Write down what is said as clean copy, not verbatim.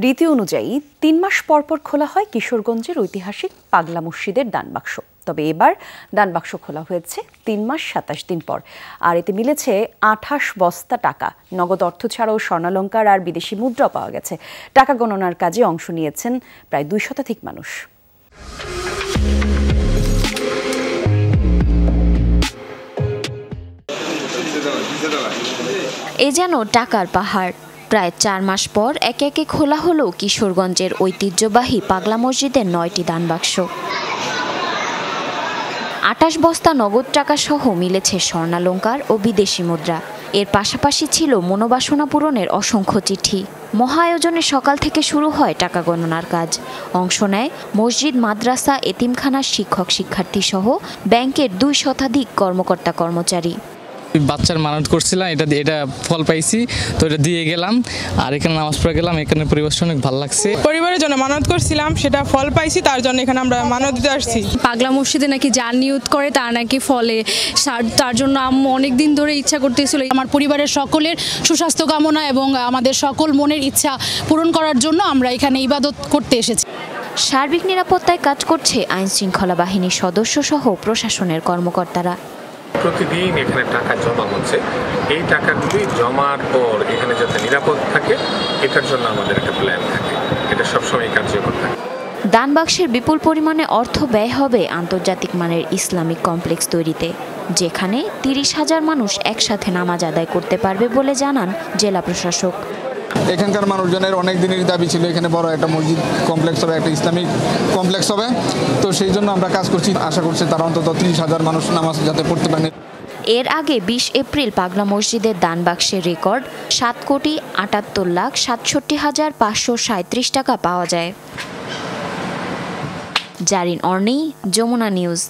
রীতি অনুযায়ী ৩ মাস পর পর খোলা হয় কিশোরগঞ্জের ঐতিহাসিক পাগলা মসজিদের দানবাক্স। তবে এবার দানবাক্স খোলা হয়েছে ৩ মাস ২৭ দিন পর, আর এতে মিলেছে ২৮ বস্তা টাকা। নগদ অর্থ ছাড়াও স্বর্ণালংকার আর বিদেশি মুদ্রা পাওয়া গেছে। টাকা গণনার কাজে অংশ নিয়েছেন প্রায় ২ শতাধিক মানুষ। এ যেন টাকার পাহাড়। প্রায় ৪ মাস পর একে একে খোলা হলো কিশোরগঞ্জের ঐতিহ্যবাহী পাগলা মসজিদের ৯টি দানবাক্স। ২৮ বস্তা নগদ টাকা সহ মিলেছে স্বর্ণালংকার ও বিদেশি মুদ্রা। এর পাশাপাশি ছিল মনোবাসনা পূরণের অসংখ্য চিঠি। মহা আয়োজনে সকাল থেকে শুরু হয় টাকা গণনার কাজ। অংশ নেয় মসজিদ, মাদ্রাসা, এতিমখানার শিক্ষক শিক্ষার্থী সহ ব্যাংকের ২ শতাধিক কর্মকর্তা কর্মচারী। বাচ্চার মানত করছিলাম, এটা ফল পাইছি, তো এটা দিয়ে গেলাম। আর এখানে নামাজ পড়ে গেলাম, এখানে পরিবেশটা অনেক ভালো লাগছে। পরিবারের জন্য মানত করছিলাম, সেটা ফল পাইছি, তার জন্য এখানে আমরা মানত দিতে আসছি। পাগলা মসজিদে নাকি যার নিয়ত করে তার নাকি ফলে, তার জন্য আম্মু অনেক দিন ধরে ইচ্ছা করতেছিল। আমার পরিবারের সকলের সুস্বাস্থ্য কামনা এবং আমাদের সকল মনের ইচ্ছা পূরণ করার জন্য আমরা এখানে ইবাদত করতে এসেছি। সার্বিক নিরাপত্তায় কাজ করছে আইন শৃঙ্খলা বাহিনীর সদস্য সহ প্রশাসনের কর্মকর্তারা। প্রতিদিন এখানে টাকা জমা হচ্ছে। এই টাকাগুলি জমার পর এখানে যাতে নিরাপদ থাকে, এটার জন্য আমাদের একটা প্ল্যান থাকে, এটা সবসময় কার্যকর থাকে। দানবাক্সের বিপুল পরিমাণে অর্থ ব্যয় হবে আন্তর্জাতিক মানের ইসলামিক কমপ্লেক্স তৈরিতে, যেখানে ৩০,০০০ মানুষ একসাথে নামাজ আদায় করতে পারবে বলে জানান জেলা প্রশাসক। এখানকার মানুষজনের অনেক দিনের দাবি ছিল এখানে বড় একটা মসজিদ কমপ্লেক্স হবে, একটা ইসলামিক কমপ্লেক্স হবে। তো সেই জন্য আমরা কাজ করছি, আশা করছি তারা অন্তত ৩০,০০০ মানুষ নামাজ যাতে পড়তে পারে। এর আগে ২০ এপ্রিল পাগলা মসজিদের দানবাক্সের রেকর্ড ৭,৭৮,৬৭,৫৩৭ টাকা পাওয়া যায়। জারিন অর্নি, যমুনা নিউজ।